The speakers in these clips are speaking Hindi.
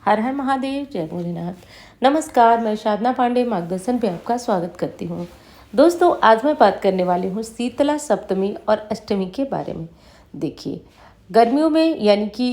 हर हर महादेव, जय भोलेनाथ। नमस्कार, मैं साधना पांडे मार्गदर्शन पे आपका स्वागत करती हूँ। दोस्तों, आज मैं बात करने वाली हूँ शीतला सप्तमी और अष्टमी के बारे में। देखिए, गर्मियों में यानी कि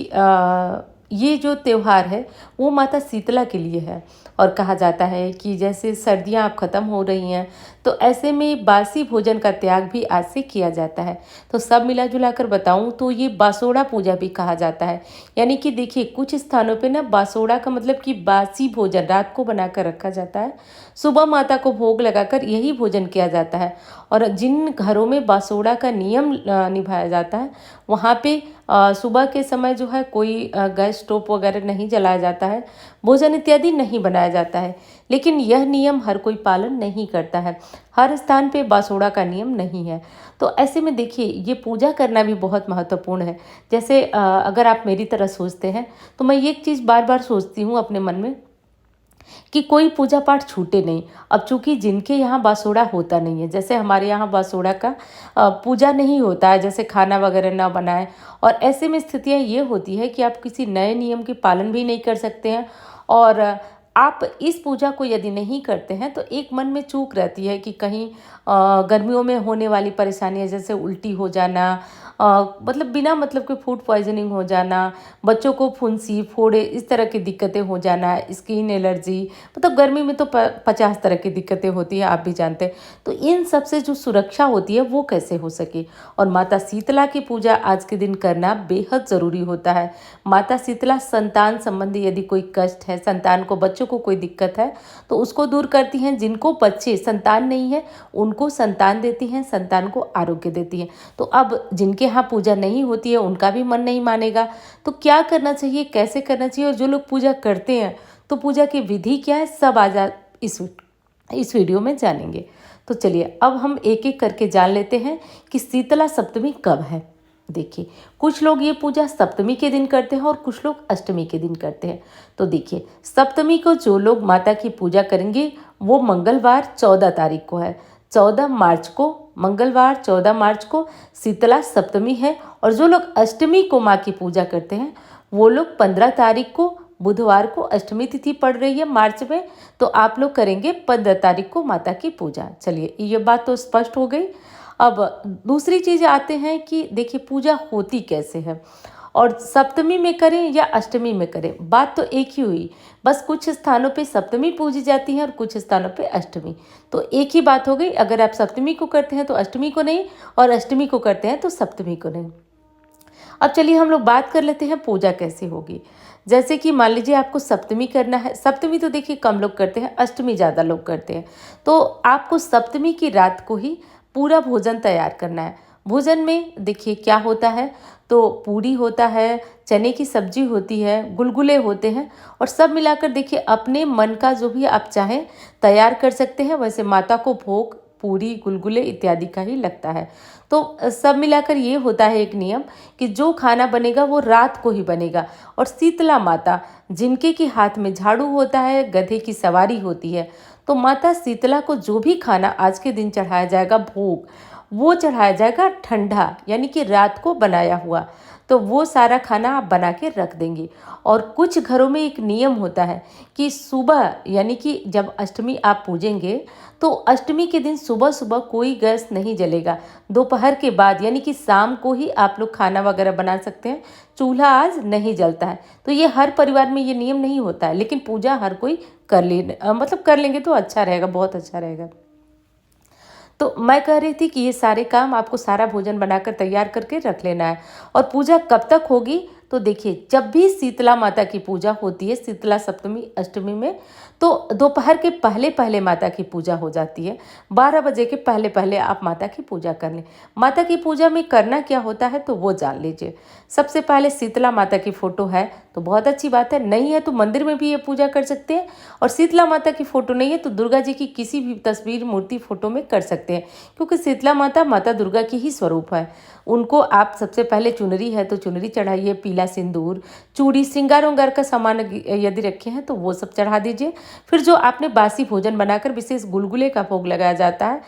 ये जो त्यौहार है वो माता शीतला के लिए है। और कहा जाता है कि जैसे सर्दियाँ अब ख़त्म हो रही हैं, तो ऐसे में बासी भोजन का त्याग भी आज से किया जाता है। तो सब मिला जुला कर बताऊँ तो ये बासोड़ा पूजा भी कहा जाता है। यानी कि देखिए, कुछ स्थानों पे ना बासोड़ा का मतलब कि बासी भोजन रात को बनाकर रखा जाता है, सुबह माता को भोग लगाकर यही भोजन किया जाता है। और जिन घरों में बासोड़ा का नियम निभाया जाता है, वहाँ पे सुबह के समय जो है कोई गैस स्टोव वगैरह नहीं जलाया जाता है, भोजन इत्यादि नहीं बनाया जाता है। लेकिन यह नियम हर कोई पालन नहीं करता है, हर स्थान पे बासोड़ा का नियम नहीं है। तो ऐसे में देखिए, ये पूजा करना भी बहुत महत्वपूर्ण है। जैसे अगर आप मेरी तरह सोचते हैं तो मैं ये एक चीज़ बार बार सोचती हूँ अपने मन में कि कोई पूजा पाठ छूटे नहीं। अब चूंकि जिनके यहाँ बासोड़ा होता नहीं है, जैसे हमारे यहाँ बासोड़ा का पूजा नहीं होता है, जैसे खाना वगैरह ना बनाए, और ऐसे में स्थितियाँ ये होती है कि आप किसी नए नियम के पालन भी नहीं कर सकते हैं। और आप इस पूजा को यदि नहीं करते हैं तो एक मन में चूक रहती है कि कहीं गर्मियों में होने वाली परेशानियां, जैसे उल्टी हो जाना, मतलब बिना मतलब के फूड पॉइजनिंग हो जाना, बच्चों को फुंसी फोड़े इस तरह की दिक्कतें हो जाना, स्किन एलर्जी, मतलब गर्मी में तो 50 तरह की दिक्कतें होती है, आप भी जानते हैं। तो इन सब से जो सुरक्षा होती है वो कैसे हो सके, और माता शीतला की पूजा आज के दिन करना बेहद ज़रूरी होता है। माता शीतला संतान संबंधी यदि कोई कष्ट है, संतान को, बच्चों को कोई दिक्कत है, तो उसको दूर करती हैं। जिनको बच्चे संतान नहीं है उनको संतान देती हैं, संतान को आरोग्य देती हैं। तो अब जिनके यहाँ पूजा नहीं होती है उनका भी मन नहीं मानेगा, तो क्या करना चाहिए, कैसे करना चाहिए, और जो लोग पूजा करते हैं तो पूजा की विधि क्या है, सब आज इस वीडियो में जानेंगे। तो चलिए अब हम एक एक करके जान लेते हैं कि शीतला सप्तमी कब है। देखिए, कुछ लोग ये पूजा सप्तमी के दिन करते हैं और कुछ लोग अष्टमी के दिन करते हैं। तो देखिए, सप्तमी को जो लोग माता की पूजा करेंगे वो मंगलवार 14 तारीख को है। 14 मार्च को, मंगलवार 14 मार्च को शीतला सप्तमी है। और जो लोग अष्टमी को माँ की पूजा करते हैं वो लोग 15 तारीख को, बुधवार को अष्टमी तिथि पड़ रही है मार्च में, तो आप लोग करेंगे 15 तारीख को माता की पूजा। चलिए, ये बात तो स्पष्ट हो गई। अब दूसरी चीज़ आते हैं कि देखिए, पूजा होती कैसे है, और सप्तमी में करें या अष्टमी में करें, बात तो एक ही हुई। बस कुछ स्थानों पे सप्तमी पूजी जाती है और कुछ स्थानों पे अष्टमी, तो एक ही बात हो गई। अगर आप सप्तमी को करते हैं तो अष्टमी को नहीं, और अष्टमी को करते हैं तो सप्तमी को नहीं। अब चलिए हम लोग बात कर लेते हैं पूजा कैसे होगी। जैसे कि मान लीजिए आपको सप्तमी करना है, सप्तमी तो देखिए कम लोग करते हैं, अष्टमी ज़्यादा लोग करते हैं। तो आपको सप्तमी की रात को ही पूरा भोजन तैयार करना है। भोजन में देखिए क्या होता है, तो पूरी होता है, चने की सब्जी होती है, गुलगुले होते हैं, और सब मिलाकर देखिए अपने मन का जो भी आप चाहें तैयार कर सकते हैं। वैसे माता को भोग पूरी गुलगुले इत्यादि का ही लगता है। तो सब मिलाकर ये होता है एक नियम कि जो खाना बनेगा वो रात को ही बनेगा। और शीतला माता, जिनके के हाथ में झाड़ू होता है, गधे की सवारी होती है, तो माता शीतला को जो भी खाना आज के दिन चढ़ाया जाएगा भोग, वो चढ़ाया जाएगा ठंडा, यानी कि रात को बनाया हुआ। तो वो सारा खाना आप बना के रख देंगे। और कुछ घरों में एक नियम होता है कि सुबह, यानी कि जब अष्टमी आप पूजेंगे तो अष्टमी के दिन सुबह सुबह कोई गैस नहीं जलेगा। दोपहर के बाद यानी कि शाम को ही आप लोग खाना वगैरह बना सकते हैं, चूल्हा आज नहीं जलता है। तो ये हर परिवार में ये नियम नहीं होता है, लेकिन पूजा हर कोई मतलब कर लेंगे तो अच्छा रहेगा, बहुत अच्छा रहेगा। तो मैं कह रही थी कि ये सारे काम आपको, सारा भोजन बनाकर तैयार करके रख लेना है। और पूजा कब तक होगी, तो देखिए, जब भी शीतला माता की पूजा होती है, शीतला सप्तमी अष्टमी में, तो दोपहर के पहले पहले माता की पूजा हो जाती है। 12 बजे के पहले पहले आप माता की पूजा कर लें। माता की पूजा में करना क्या होता है तो वो जान लीजिए। सबसे पहले शीतला माता की फ़ोटो है तो बहुत अच्छी बात है, नहीं है तो मंदिर में भी ये पूजा कर सकते हैं। और शीतला माता की फ़ोटो नहीं है तो दुर्गा जी की किसी भी तस्वीर, मूर्ति, फ़ोटो में कर सकते हैं, क्योंकि शीतला माता माता दुर्गा की ही स्वरूप है। उनको आप सबसे पहले चुनरी है तो चुनरी चढ़ाइए, पीला सिंदूर, चूड़ी, श्रृंगार उंगार का सामान यदि रखे हैं तो वो सब चढ़ा दीजिए। फिर जो आपने बासी भोजन बनाकर, विशेष गुलगुले का भोग लगाया जाता है,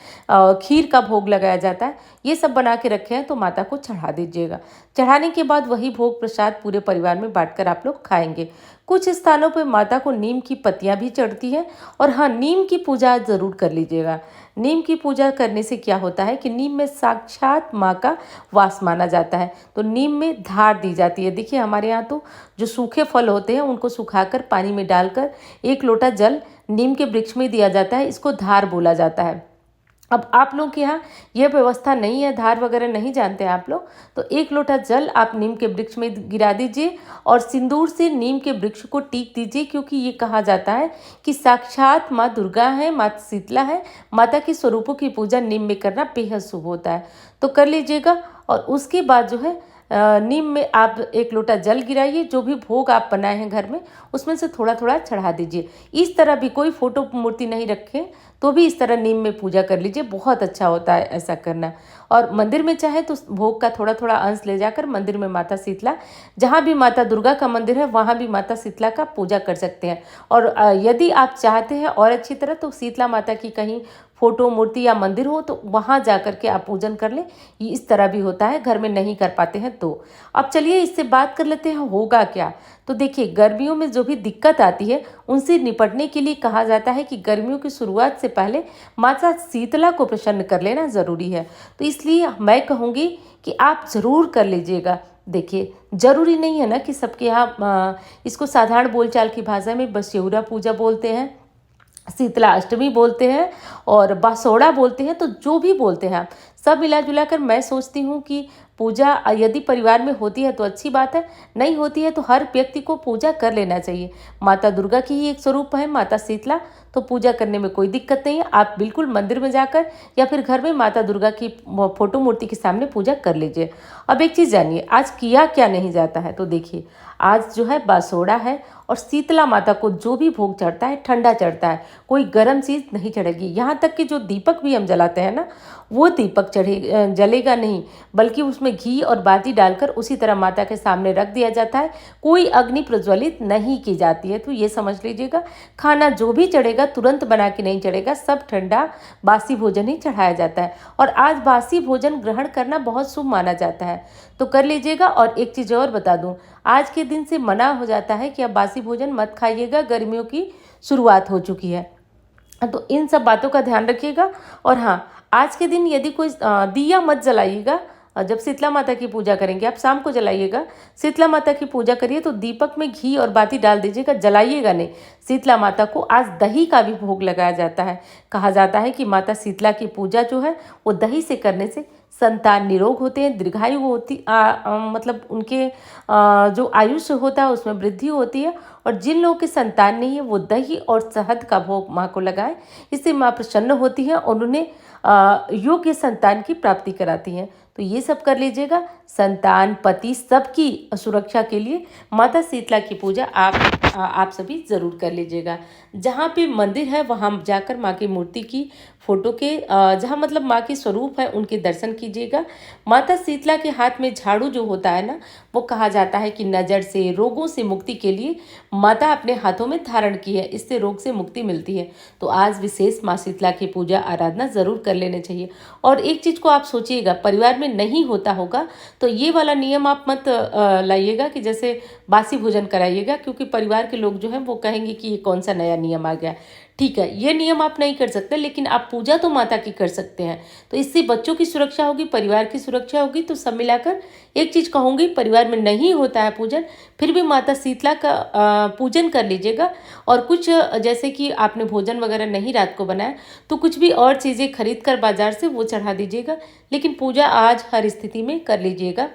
खीर का भोग लगाया जाता है, ये सब बना के रखे हैं तो माता को चढ़ा दीजिएगा। चढ़ाने के बाद वही भोग प्रसाद पूरे परिवार में बांटकर आप लोग खाएंगे। कुछ स्थानों पर माता को नीम की पत्तियां भी चढ़ती हैं। और हाँ, नीम की पूजा ज़रूर कर लीजिएगा। नीम की पूजा करने से क्या होता है कि नीम में साक्षात माँ का वास माना जाता है। तो नीम में धार दी जाती है। देखिए हमारे यहाँ तो जो सूखे फल होते हैं उनको सुखाकर पानी में डालकर 1 लोटा जल नीम के वृक्ष में दिया जाता है। इसको धार बोला जाता है। अब आप लोग के यहाँ ये व्यवस्था नहीं है, धार वगैरह नहीं जानते हैं आप लोग, तो 1 लोटा जल आप नीम के वृक्ष में गिरा दीजिए और सिंदूर से नीम के वृक्ष को टीक दीजिए, क्योंकि ये कहा जाता है कि साक्षात माँ दुर्गा है, माँ शीतला है। माता के स्वरूपों की पूजा नीम में करना बेहद शुभ होता है। तो कर लीजिएगा। और उसके बाद जो है नीम में आप 1 लोटा जल गिराइए। जो भी भोग आप बनाए हैं घर में उसमें से थोड़ा थोड़ा चढ़ा दीजिए। इस तरह भी कोई फोटो मूर्ति नहीं रखें तो भी इस तरह नीम में पूजा कर लीजिए, बहुत अच्छा होता है ऐसा करना। और मंदिर में चाहे तो भोग का थोड़ा थोड़ा अंश ले जाकर मंदिर में माता शीतला, जहाँ भी माता दुर्गा का मंदिर है वहाँ भी माता शीतला का पूजा कर सकते हैं। और यदि आप चाहते हैं और अच्छी तरह, तो शीतला माता की कहीं फोटो मूर्ति या मंदिर हो तो वहाँ जा कर के आप पूजन कर लें। ये इस तरह भी होता है, घर में नहीं कर पाते हैं तो। अब चलिए इससे बात कर लेते हैं होगा क्या। तो देखिए, गर्मियों में जो भी दिक्कत आती है उनसे निपटने के लिए कहा जाता है कि गर्मियों की शुरुआत से पहले माता शीतला को प्रसन्न कर लेना ज़रूरी है। तो इसलिए मैं कहूँगी कि आप ज़रूर कर लीजिएगा। देखिए, ज़रूरी नहीं है ना कि सबके यहाँ इसको साधारण बोलचाल की भाषा में बस्यौरा पूजा बोलते हैं, शीतला अष्टमी बोलते हैं और बासोड़ा बोलते हैं। तो जो भी बोलते हैं आप, सब मिला जुला कर मैं सोचती हूँ कि पूजा यदि परिवार में होती है तो अच्छी बात है, नहीं होती है तो हर व्यक्ति को पूजा कर लेना चाहिए। माता दुर्गा की ही एक स्वरूप है माता शीतला, तो पूजा करने में कोई दिक्कत नहीं है। आप बिल्कुल मंदिर में जाकर या फिर घर में माता दुर्गा की फोटो मूर्ति के सामने पूजा कर लीजिए। अब एक चीज़ जानिए, आज किया क्या नहीं जाता है। तो देखिए, आज जो है बासोड़ा है और शीतला माता को जो भी भोग चढ़ता है ठंडा चढ़ता है, कोई गर्म चीज़ नहीं चढ़ेगी। यहाँ तक कि जो दीपक भी हम जलाते हैं ना, वो दीपक जलेगा नहीं, बल्कि उसमें घी और बाती डालकर उसी तरह माता के सामने रख दिया जाता है। कोई अग्नि प्रज्वलित नहीं की जाती है। तो ये समझ लीजिएगा, खाना जो भी चढ़ेगा तुरंत बना के नहीं चढ़ेगा, सब ठंडा बासी भोजन ही चढ़ाया जाता है। और आज बासी भोजन ग्रहण करना बहुत शुभ माना जाता है, तो कर लीजिएगा। और एक चीज़ और बता दूं, आज के दिन से मना हो जाता है कि अब बासी भोजन मत खाइएगा, गर्मियों की शुरुआत हो चुकी है। तो इन सब बातों का ध्यान रखिएगा। और हाँ, आज के दिन यदि कोई दिया मत जलाइएगा। जब शीतला माता की पूजा करेंगे आप शाम को जलाइएगा। शीतला माता की पूजा करिए तो दीपक में घी और बाती डाल दीजिएगा, जलाइएगा नहीं। शीतला माता को आज दही का भी भोग लगाया जाता है। कहा जाता है कि माता शीतला की पूजा जो है वो दही से करने से संतान निरोग होते हैं, दीर्घायु होती मतलब उनके जो आयुष्य होता है उसमें वृद्धि होती है। और जिन लोगों की संतान नहीं है वो दही और शहद का भोग माँ को लगाए, इससे माँ प्रसन्न होती है और उन्हें योग्य संतान की प्राप्ति कराती हैं। तो ये सब कर लीजिएगा। संतान, पति, सबकी सुरक्षा के लिए माता शीतला की पूजा आप सभी ज़रूर कर लीजिएगा। जहाँ पे मंदिर है वहाँ जाकर माँ की मूर्ति की फोटो के जहाँ मतलब माँ के स्वरूप है उनके दर्शन कीजिएगा। माता शीतला के हाथ में झाड़ू जो होता है ना, वो कहा जाता है कि नज़र से, रोगों से मुक्ति के लिए माता अपने हाथों में धारण की है, इससे रोग से मुक्ति मिलती है। तो आज विशेष माँ शीतला की पूजा आराधना ज़रूर कर लेने चाहिए। और एक चीज़ को आप सोचिएगा, परिवार में नहीं होता होगा तो ये वाला नियम आप मत लाइएगा कि जैसे बासी भोजन कराइएगा, क्योंकि परिवार के लोग जो हैं वो कहेंगे कि ये कौन सा नया नियम आ गया। ठीक है, ये नियम आप नहीं कर सकते, लेकिन आप पूजा तो माता की कर सकते हैं। तो इससे बच्चों की सुरक्षा होगी, परिवार की सुरक्षा होगी। तो सब मिलाकर एक चीज़ कहूँगी, परिवार में नहीं होता है पूजन, फिर भी माता शीतला का पूजन कर लीजिएगा। और कुछ जैसे कि आपने भोजन वगैरह नहीं रात को बनाया तो कुछ भी और चीज़ें खरीद कर बाजार से वो चढ़ा दीजिएगा, लेकिन पूजा आज हर स्थिति में कर लीजिएगा,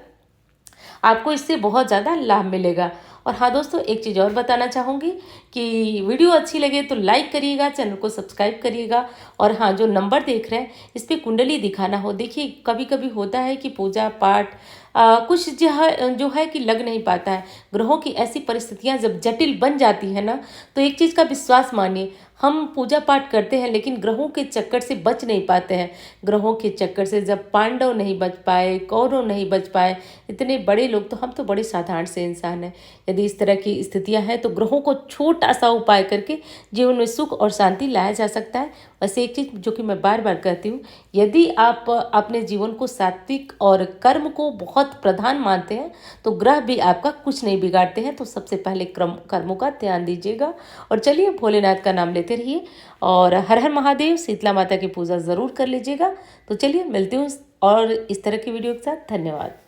आपको इससे बहुत ज़्यादा लाभ मिलेगा। और हाँ दोस्तों, एक चीज़ और बताना चाहूँगी कि वीडियो अच्छी लगे तो लाइक करिएगा, चैनल को सब्सक्राइब करिएगा। और हाँ, जो नंबर देख रहे हैं इस पर कुंडली दिखाना हो। देखिए, कभी कभी होता है कि पूजा पाठ कुछ जो है कि लग नहीं पाता है। ग्रहों की ऐसी परिस्थितियाँ जब जटिल बन जाती है ना, तो एक चीज़ का विश्वास मानिए, हम पूजा पाठ करते हैं लेकिन ग्रहों के चक्कर से बच नहीं पाते हैं। ग्रहों के चक्कर से जब पांडव नहीं बच पाए, कौरव नहीं बच पाए, इतने बड़े लोग, तो हम तो बड़े साधारण से इंसान हैं। यदि इस तरह की स्थितियां हैं तो ग्रहों को छोटा सा उपाय करके जीवन में सुख और शांति लाया जा सकता है। वैसे एक चीज़ जो कि मैं बार बार कहती हूँ, यदि आप अपने जीवन को सात्विक और कर्म को बहुत प्रधान मानते हैं तो ग्रह भी आपका कुछ नहीं बिगाड़ते हैं। तो सबसे पहले कर्मों का ध्यान दीजिएगा और चलिए भोलेनाथ का नाम लेते रहिए और हर हर महादेव, शीतला माता की पूजा ज़रूर कर लीजिएगा। तो चलिए मिलती हूँ और इस तरह की वीडियो के साथ। धन्यवाद।